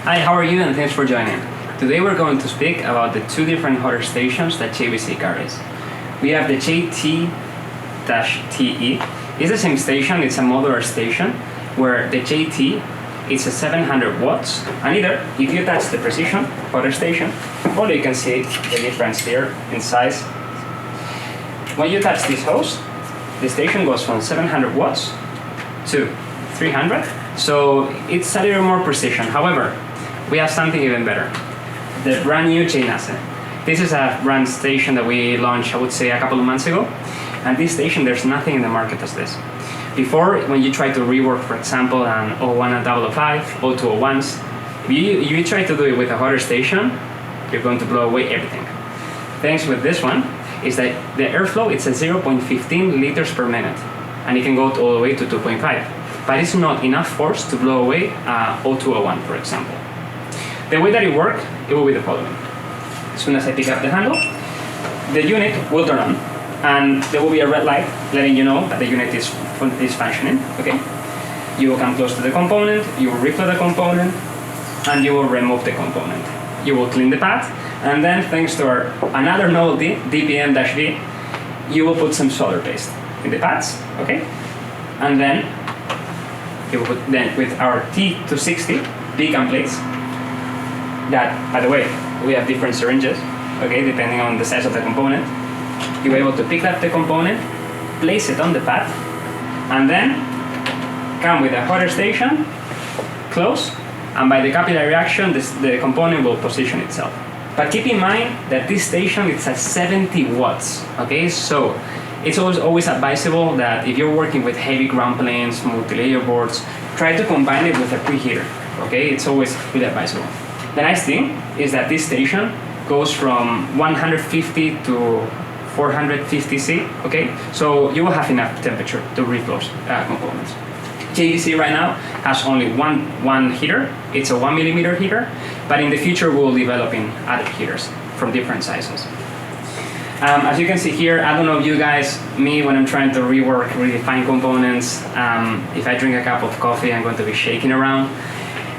Hi, how are you, and thanks for joining. Today we're going to speak about the two different hotter stations that JBC carries. We have the JT-TE. It's the same station, it's a modular station, where the JT is a 700 watts, and either, if you touch the precision hotter station, or you can see the difference here in size. When you touch this hose, the station goes from 700 watts to 300, so it's a little more precision. However, we have something even better. The brand new JNASE. This is a brand station that we launched, I would say, a couple of months ago. And this station, there's nothing in the market as this. Before, when you try to rework, for example, an 01 and 005, 0201s, if you try to do it with a hotter station, you're going to blow away everything. Thanks with this one, is that the airflow, it's a 0.15 liters per minute. And it can go all the way to 2.5. But it's not enough force to blow away 0201, for example. The way that it works, it will be the following. As soon as I pick up the handle, the unit will turn on, and there will be a red light letting you know that the unit is functioning. Okay? You will come close to the component, you will refill the component, and you will remove the component. You will clean the pad, and then thanks to our another novelty, DPM-V, you will put some solder paste in the pads. Okay? And then you will put with our T260 pecan plates. That, by the way, we have different syringes, okay, depending on the size of the component. You're able to pick up the component, place it on the pad, and then come with a hotter station, close, and by the capillary reaction, the component will position itself. But keep in mind that this station is at 70 watts, okay? So it's always advisable that if you're working with heavy ground planes, multi-layer boards, try to combine it with a preheater, okay? It's always really advisable. The nice thing is that this station goes from 150 to 450 C, okay? So you will have enough temperature to reflow components. JBC right now has only one heater. It's a 1 millimeter heater, but in the future we'll be developing other heaters from different sizes. As you can see here, I don't know if you guys, me, when I'm trying to rework really fine components, if I drink a cup of coffee, I'm going to be shaking around.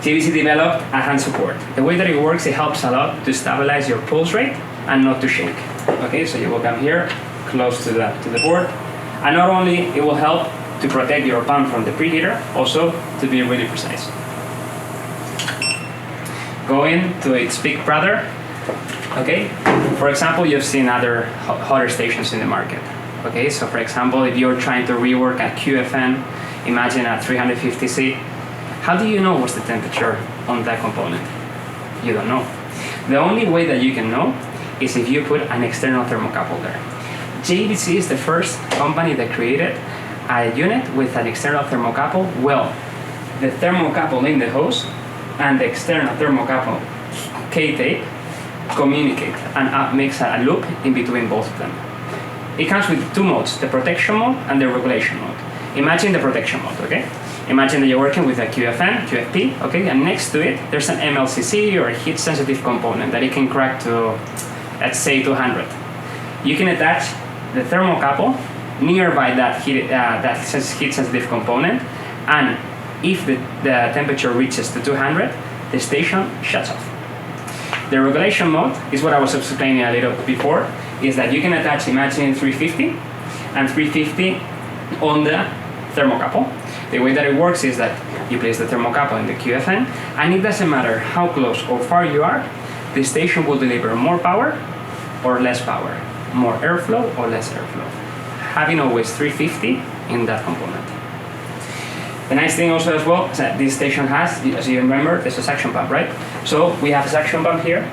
JBC developed a hand support. The way that it works, it helps a lot to stabilize your pulse rate and not to shake. Okay, so you will come here, close to the board, and not only it will help to protect your pump from the preheater, also to be really precise. Going to its big brother. Okay, for example, you've seen other hotter stations in the market. Okay, so for example, if you're trying to rework a QFN, imagine at 350 C. How do you know what's the temperature on that component? You don't know. The only way that you can know is if you put an external thermocouple there. JBC is the first company that created a unit with an external thermocouple. Well, the thermocouple in the hose and the external thermocouple K-tape communicate and makes a loop in between both of them. It comes with two modes, the protection mode and the regulation mode. Imagine the protection mode, okay? Imagine that you're working with a QFN, QFP, okay, and next to it, there's an MLCC or a heat-sensitive component that it can crack to, let's say, 200. You can attach the thermocouple nearby that heat-sensitive component, and if the temperature reaches to 200, the station shuts off. The regulation mode is what I was explaining a little before, is that you can attach, imagine 350, and 350 on the thermocouple. The way that it works is that you place the thermocouple in the QFN, and it doesn't matter how close or far you are, the station will deliver more power or less power, more airflow or less airflow, having always 350 in that component. The nice thing also as well is that this station has, as you remember, there's a suction pump, right? So we have a suction pump here,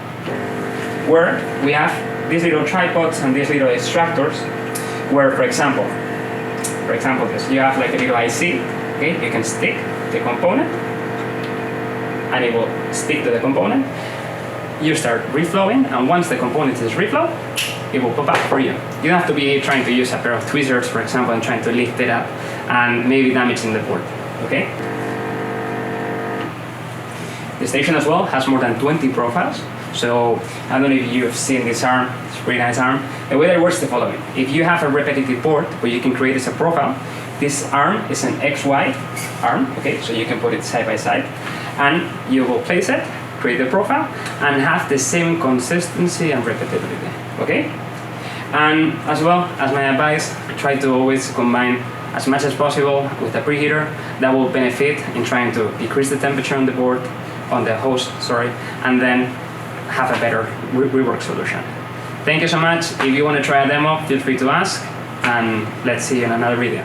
where we have these little tripods and these little extractors, where, for example, this, you have like a little IC. Okay, you can stick the component, and it will stick to the component. You start reflowing, and once the component is reflowed, it will pop up for you. You don't have to be trying to use a pair of tweezers, for example, and trying to lift it up and maybe damaging the board. Okay. The station as well has more than 20 profiles. So I don't know if you've seen this arm. It's a pretty nice arm. The way that it works is the following: if you have a repetitive board where you can create as a profile, this arm is an XY arm, okay, so you can put it side by side, and you will place it create the profile, and have the same consistency and repeatability. Okay? And as well as my advice, try to always combine as much as possible with a preheater. That will benefit in trying to decrease the temperature on the board, on the host, sorry, and then have a better rework solution. Thank you so much. If you want to try a demo, feel free to ask, and let's see you in another video.